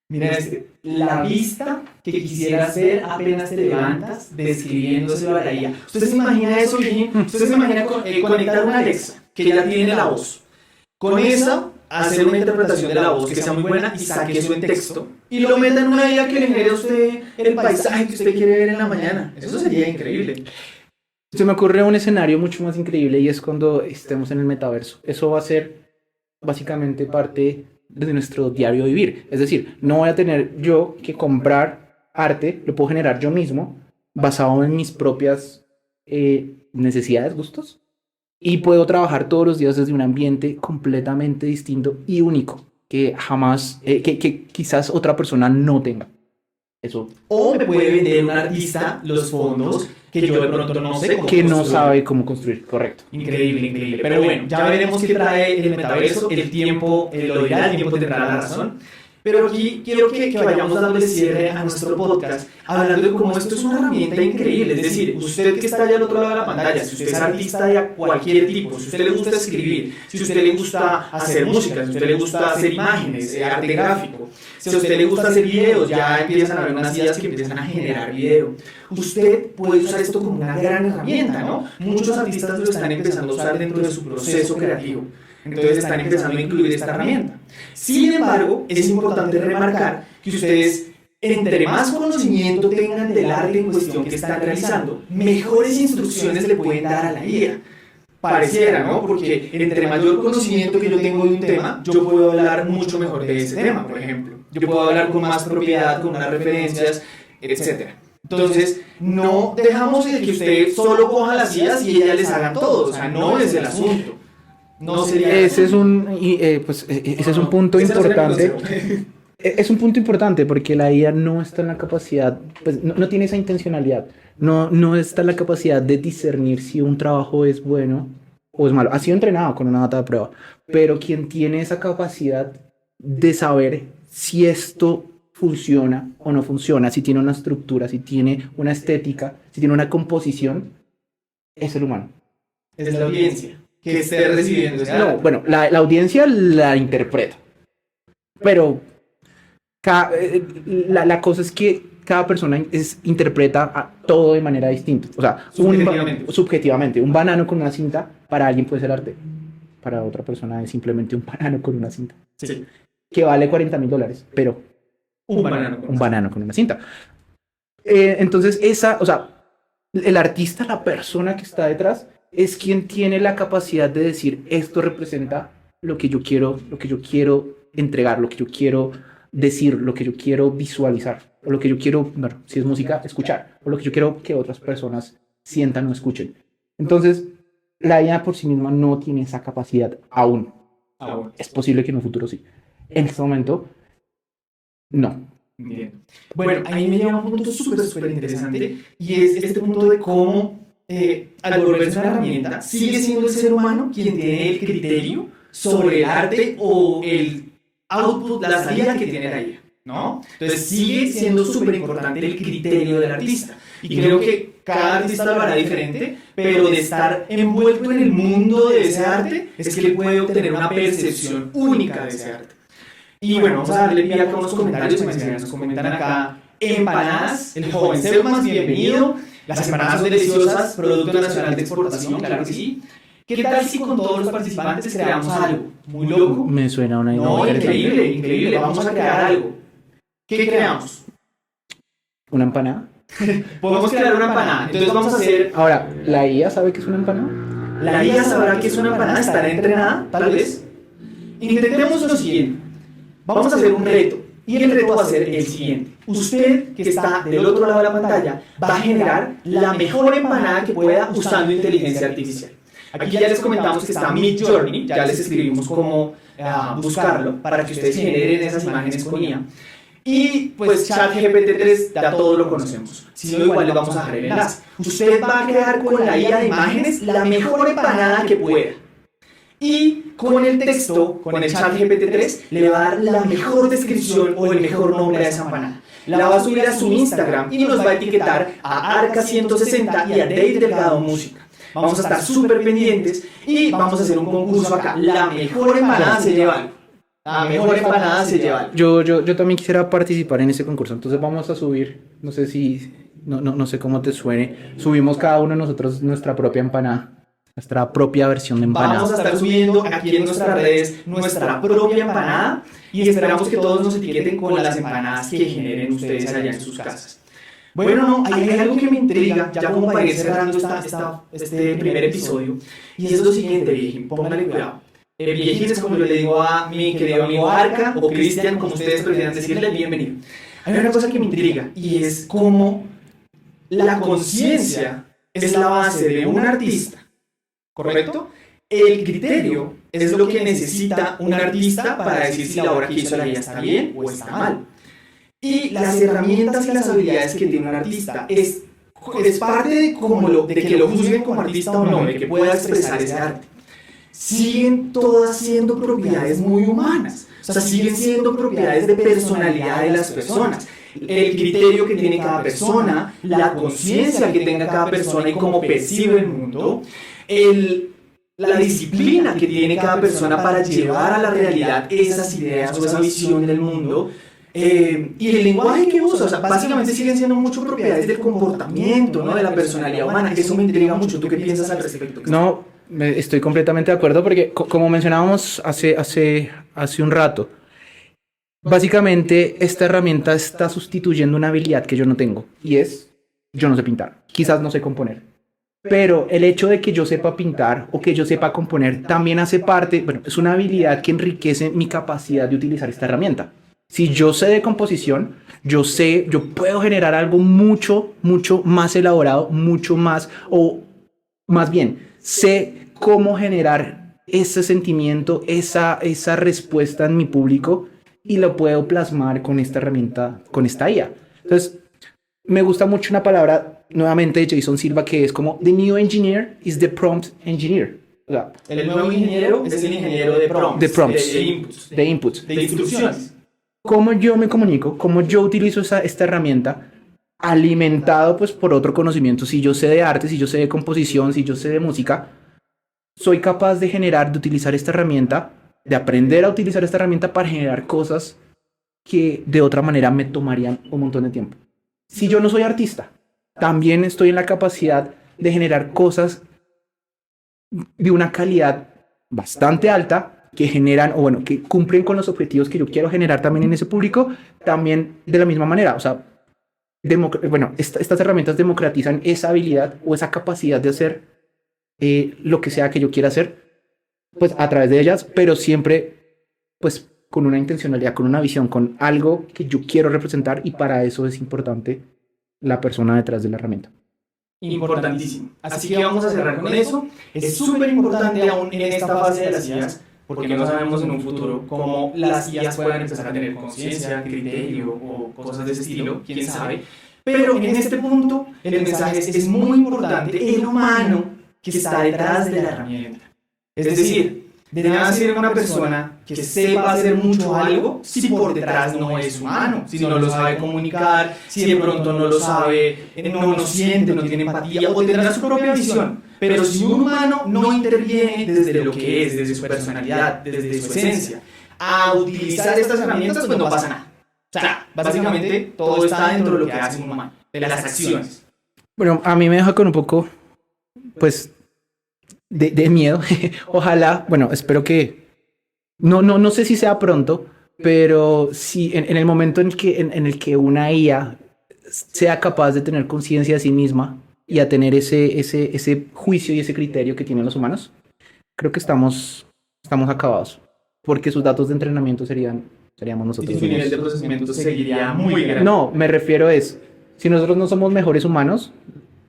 Mira, la vista que quisiera hacer apenas te levantas describiéndoselo a la IA. ¿Usted se imagina eso, Virginia? ¿Usted se imagina conectar una Alexa que ya tiene la voz? Con esa, hacer una interpretación de la voz que sea muy buena y saque eso en texto y lo meta en una IA que le genere a usted el paisaje que usted quiere ver en la mañana. Eso sería increíble. Se me ocurre un escenario mucho más increíble y es cuando estemos en el metaverso. Eso va a ser básicamente parte de nuestro diario vivir. Es decir, no voy a tener yo que comprar arte, lo puedo generar yo mismo basado en mis propias necesidades, gustos. Y puedo trabajar todos los días desde un ambiente completamente distinto y único que jamás, que quizás otra persona no tenga. Eso. O me puede vender un artista los fondos que yo de pronto no sé cómo que no construir. sabe cómo construir, correcto. Increíble. Pero bueno, ya veremos qué trae el metaverso. El tiempo lo dirá, el tiempo tendrá la razón. Pero aquí quiero que vayamos dándole cierre a nuestro podcast, hablando de cómo esto es una herramienta increíble. Es decir, usted que está allá al otro lado de la pantalla, si usted es artista de cualquier tipo, si a usted le gusta escribir, si a usted le gusta hacer música, si a usted le gusta hacer imágenes, arte gráfico, si a usted le gusta hacer videos, ya empiezan a haber unas ideas que empiezan a generar video. Usted puede usar esto como una gran herramienta, ¿no? Muchos artistas lo están empezando a usar dentro de su proceso creativo. Entonces están empezando a incluir esta herramienta. Sin embargo, es importante remarcar que ustedes, entre más conocimiento tengan del arte en cuestión que están realizando, mejores instrucciones le pueden dar a la IA. Pareciera, ¿no? Porque entre mayor conocimiento que yo tengo de un tema, yo puedo hablar mucho mejor de ese tema, por ejemplo. Yo puedo hablar con más propiedad, con unas referencias, etc. Entonces, no dejamos de que usted solo coja las IAs y ellas les hagan todo. O sea, no es el asunto. No sería ese es un punto importante. Es un punto importante porque la IA no está en la capacidad, pues no tiene esa intencionalidad, no está en la capacidad de discernir si un trabajo es bueno o es malo. Ha sido entrenado con una data de prueba, pero quien tiene esa capacidad de saber si esto funciona o no funciona, si tiene una estructura, si tiene una estética, si tiene una composición, es el humano. Es la audiencia que esté recibiendo ese arte. No, bueno, la audiencia la interpreta, pero la cosa es que cada persona interpreta todo de manera distinta. O sea, subjetivamente. Un banano con una cinta para alguien puede ser arte, para otra persona es simplemente un banano con una cinta. Sí. Que vale $40,000, pero un banano con una cinta. Entonces, el artista, la persona que está detrás, es quien tiene la capacidad de decir esto representa lo que yo quiero entregar, lo que yo quiero decir, lo que yo quiero visualizar, o lo que yo quiero, bueno, si es música, escuchar, o lo que yo quiero que otras personas sientan o escuchen. Entonces, la IA por sí misma no tiene esa capacidad aún. Es posible que en un futuro sí. En este momento, no. Entiendo. Bueno, ahí me lleva a un punto súper interesante y es este punto de cómo al volverse una herramienta sigue siendo el ser humano quien tiene el criterio sobre el arte o el output, la salida que tiene la IA, ¿no? Entonces sigue siendo súper importante el criterio del artista y creo que cada artista lo hará diferente, pero de estar envuelto en el mundo de ese arte es que él puede obtener una percepción única de ese arte. Y bueno, vamos a darle pie acá a unos comentarios. Nos comentan acá: empanadas, el joven Seumas, bienvenido. Las empanadas son deliciosas, producto nacional de exportación, claro que sí. ¿Qué tal si con todos los participantes creamos algo muy loco? Me suena una idea. No, increíble, vamos a crear algo. ¿Qué creamos? ¿Una empanada? Podemos crear una empanada, entonces vamos a hacer... Ahora, ¿la IA sabe que es una empanada? La IA sabrá que es una empanada, estará entrenada, tal vez. Intentemos lo siguiente. Vamos a hacer un reto, y el reto va a ser el siguiente. Usted, que está del otro lado de la pantalla, va a generar la mejor empanada que pueda usando inteligencia artificial. Aquí ya les comentamos que está Midjourney, ya les escribimos cómo buscarlo para que ustedes generen esas imágenes con IA. Y pues ChatGPT-3 ya todos lo conocemos, si no igual les vamos a dejar el enlace. Usted va a crear con la IA de imágenes la mejor empanada que pueda. Y con el texto, con el ChatGPT-3, le va a dar la mejor descripción o el mejor nombre a esa empanada. La va a subir a su Instagram y nos va a etiquetar a Arca160 y a Dave Delgado Música. Vamos a estar súper pendientes y vamos a hacer un concurso acá. La mejor empanada se lleva algo. La mejor empanada se lleva algo. Yo también quisiera participar en ese concurso. Entonces vamos a subir, no sé si, no sé cómo te suene. Subimos cada uno de nosotros nuestra propia empanada. Nuestra propia versión de empanada. Vamos a estar subiendo aquí en nuestras redes nuestra propia empanada y esperamos que todos nos etiqueten con las empanadas que generen ustedes allá en sus casas. Bueno, no, hay algo que me intriga, ya como para ir cerrando este primer episodio, y es lo siguiente, viejín, póngale cuidado. Viejín es como yo le digo a mi querido amigo Arca, o Cristian, como ustedes prefieran decirle, bienvenido. Hay una cosa que me intriga, y es cómo la conciencia es la base de un artista, ¿correcto? El criterio es lo que necesita un artista para decir si la obra que hizo la IA está bien o está mal. Y las herramientas y las habilidades que tiene un artista es parte de que lo juzguen como artista o no, de que pueda expresar ese arte. Siguen todas siendo propiedades muy humanas, o sea, siguen siendo propiedades de personalidad de las personas. El criterio que tiene cada persona, la conciencia que tenga cada persona y cómo percibe el mundo, la disciplina que tiene cada persona para llevar a la realidad esas ideas o esa visión del mundo. Y el lenguaje que usa, o sea, básicamente siguen siendo mucho propiedades del comportamiento, ¿no? De la personalidad humana. Eso me intriga mucho. ¿Tú qué piensas al respecto? No, estoy completamente de acuerdo porque, como mencionábamos hace un rato, básicamente esta herramienta está sustituyendo una habilidad que yo no tengo, y es, yo no sé pintar, quizás no sé componer. Pero el hecho de que yo sepa pintar o que yo sepa componer también hace parte, bueno, es una habilidad que enriquece mi capacidad de utilizar esta herramienta. Si yo sé de composición, yo puedo generar algo mucho más elaborado, mucho más, o más bien, sé cómo generar ese sentimiento, esa respuesta en mi público, y lo puedo plasmar con esta herramienta, con esta IA. Entonces, me gusta mucho una palabra, nuevamente, de Jason Silva, que es como, the new engineer is the prompt engineer. O sea, el nuevo ingeniero es el ingeniero de prompts, de inputs, de instrucciones. Cómo yo me comunico, cómo yo utilizo esta herramienta, alimentado pues por otro conocimiento. Si yo sé de arte, si yo sé de composición, si yo sé de música, soy capaz de utilizar esta herramienta, de aprender a utilizar esta herramienta para generar cosas que de otra manera me tomarían un montón de tiempo. Si yo no soy artista, también estoy en la capacidad de generar cosas de una calidad bastante alta, que generan, o bueno, que cumplen con los objetivos que yo quiero generar también en ese público, también de la misma manera. O sea, estas herramientas democratizan esa habilidad o esa capacidad de hacer lo que sea que yo quiera hacer, pues a través de ellas, pero siempre pues con una intencionalidad, con una visión, con algo que yo quiero representar, y para eso es importante la persona detrás de la herramienta. Importantísimo. Así que vamos a cerrar con eso. Es súper importante aún en esta fase de las IAs porque no sabemos en un futuro cómo las IAs puedan empezar a tener conciencia, criterio o cosas de ese estilo, quién sabe. Pero en este punto el mensaje es muy importante el humano que está detrás de la herramienta. Es decir, de nada sirve una persona que sepa hacer mucho algo si por detrás no es humano, si no lo sabe comunicar, si de pronto no lo sabe, no siente, no tiene empatía o tendrá su propia visión. Pero si un humano no interviene desde lo que es, desde su personalidad, desde su esencia, a utilizar estas herramientas, pues no pasa nada. O sea, básicamente todo está dentro de lo que hace un humano, de las acciones. Bueno, a mí me deja con un poco, pues, de miedo. Ojalá, bueno, espero que, no sé si sea pronto, pero si en el momento en el que una IA sea capaz de tener conciencia de sí misma y a tener ese juicio y ese criterio que tienen los humanos, creo que estamos acabados, porque sus datos de entrenamiento seríamos nosotros. Y su nivel de procesamiento seguiría muy grande. No, me refiero si nosotros no somos mejores humanos,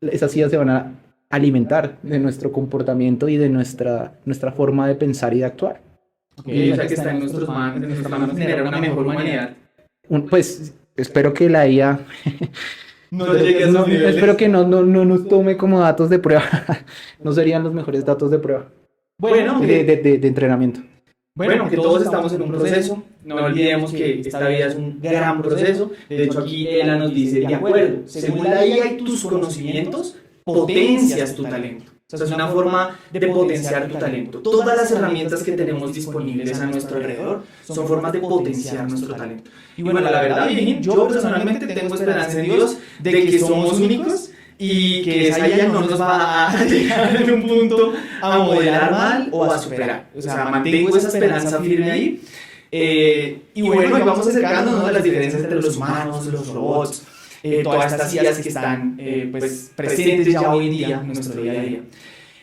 esas IAs se van a alimentar de nuestro comportamiento y de nuestra forma de pensar y de actuar. Okay, o sea que está en nuestras manos generar una mejor humanidad. Pues espero que la IA espero que no nos tome como datos de prueba. No serían los mejores datos de prueba. Bueno, de entrenamiento. Bueno, que todos estamos en un proceso, no olvidemos que esta vida es un gran proceso. De hecho, aquí Ela nos dice, de acuerdo, según la IA y tus conocimientos, potencias tu talento. O sea, es una forma de potenciar tu talento. Todas las herramientas que tenemos disponibles a nuestro alrededor son formas de potenciar nuestro talento. Y bueno, la verdad, Virgin, yo personalmente tengo esperanza en Dios de que somos únicos y que esa IA no nos va a llegar en un punto a modelar mal o a superar. O sea, mantengo esa esperanza firme ahí. Y bueno, y vamos acercándonos a las diferencias entre los humanos, los robots, todas estas IAs que están pues, presentes ya hoy en día en nuestro día a día.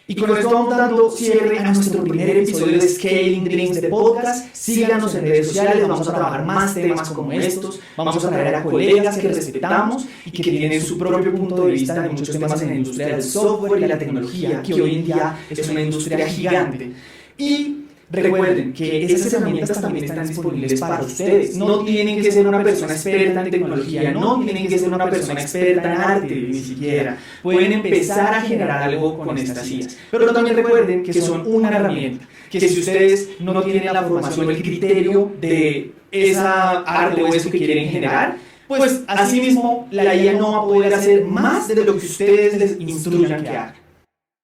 Y con esto vamos dando cierre a nuestro primer episodio de Scaling Dreams de podcast. Síganos en redes sociales, vamos a trabajar más temas como estos, vamos a traer a colegas que respetamos y que tienen su propio punto de vista de muchos temas en la industria del software y la tecnología, que hoy en día es una industria gigante. Y recuerden que esas herramientas también están disponibles para ustedes. No tienen que ser una persona experta en tecnología, no tienen que ser una persona experta en arte, ni siquiera. Pueden empezar a generar algo con estas IAs. Pero también recuerden que son una herramienta, que si ustedes no tienen la formación o el criterio de esa arte o eso que quieren generar, pues asimismo la IA no va a poder hacer más de lo que ustedes les instruyan que hagan,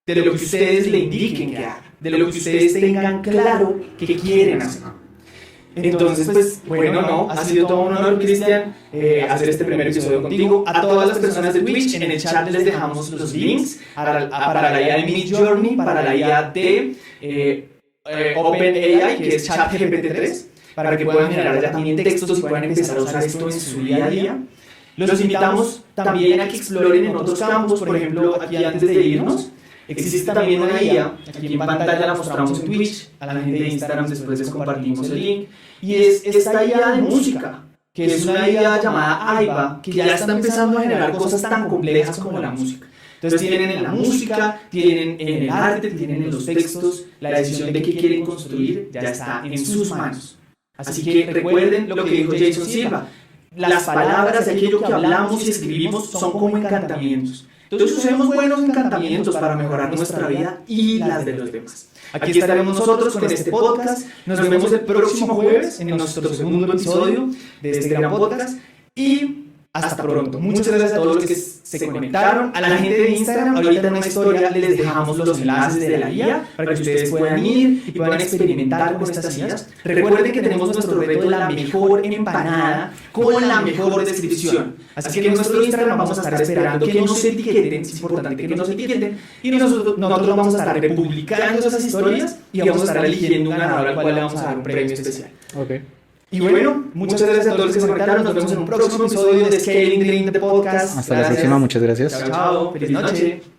de lo que ustedes le indiquen que hagan, de lo que ustedes tengan claro que quieren hacer. Entonces, pues, bueno, ha sido todo un honor, Cristian, hacer este primer episodio contigo. A todas las personas de Twitch, en el chat les dejamos los links para la IA de Midjourney, para la IA de OpenAI, que es ChatGPT 3, para que puedan generar ya también textos y puedan empezar a usar esto en su día a día. Los invitamos también a que exploren en otros campos, por ejemplo, aquí antes de irnos, existe también una IA, aquí en pantalla la mostramos en Twitch, a la gente de Instagram después les compartimos el link, y es esta IA de música, que es una IA llamada Aiba, que ya está empezando a generar cosas tan complejas como la música. Entonces tienen en la música, tienen en el arte, tienen en los textos, la decisión de qué quieren construir ya está en sus manos. Así que recuerden lo que dijo Jason Silva, las palabras de aquello que hablamos y escribimos son como encantamientos. Entonces usemos buenos encantamientos para mejorar nuestra vida y las de los demás. Aquí estaremos nosotros con este podcast. Nos vemos el próximo jueves en nuestro segundo episodio de este gran podcast. Y hasta pronto. Muchas gracias a todos los que se conectaron. A la gente de Instagram, ahorita en una historia les dejamos los enlaces de la guía para que ustedes puedan ir y puedan experimentar con estas guías. Recuerden que tenemos nuestro reto de la mejor empanada con la mejor descripción. Así que en nuestro Instagram vamos a estar esperando que nos etiqueten, es importante que nos etiqueten, y nosotros vamos a estar republicando esas historias y vamos a estar eligiendo un ganador al cual le vamos a dar un premio especial. Okay. Y bueno, muchas gracias a todos los que se conectaron. Nos vemos en un próximo episodio de Scaling Dream de podcast. Hasta la próxima, muchas gracias. Chao, chao. Feliz noche.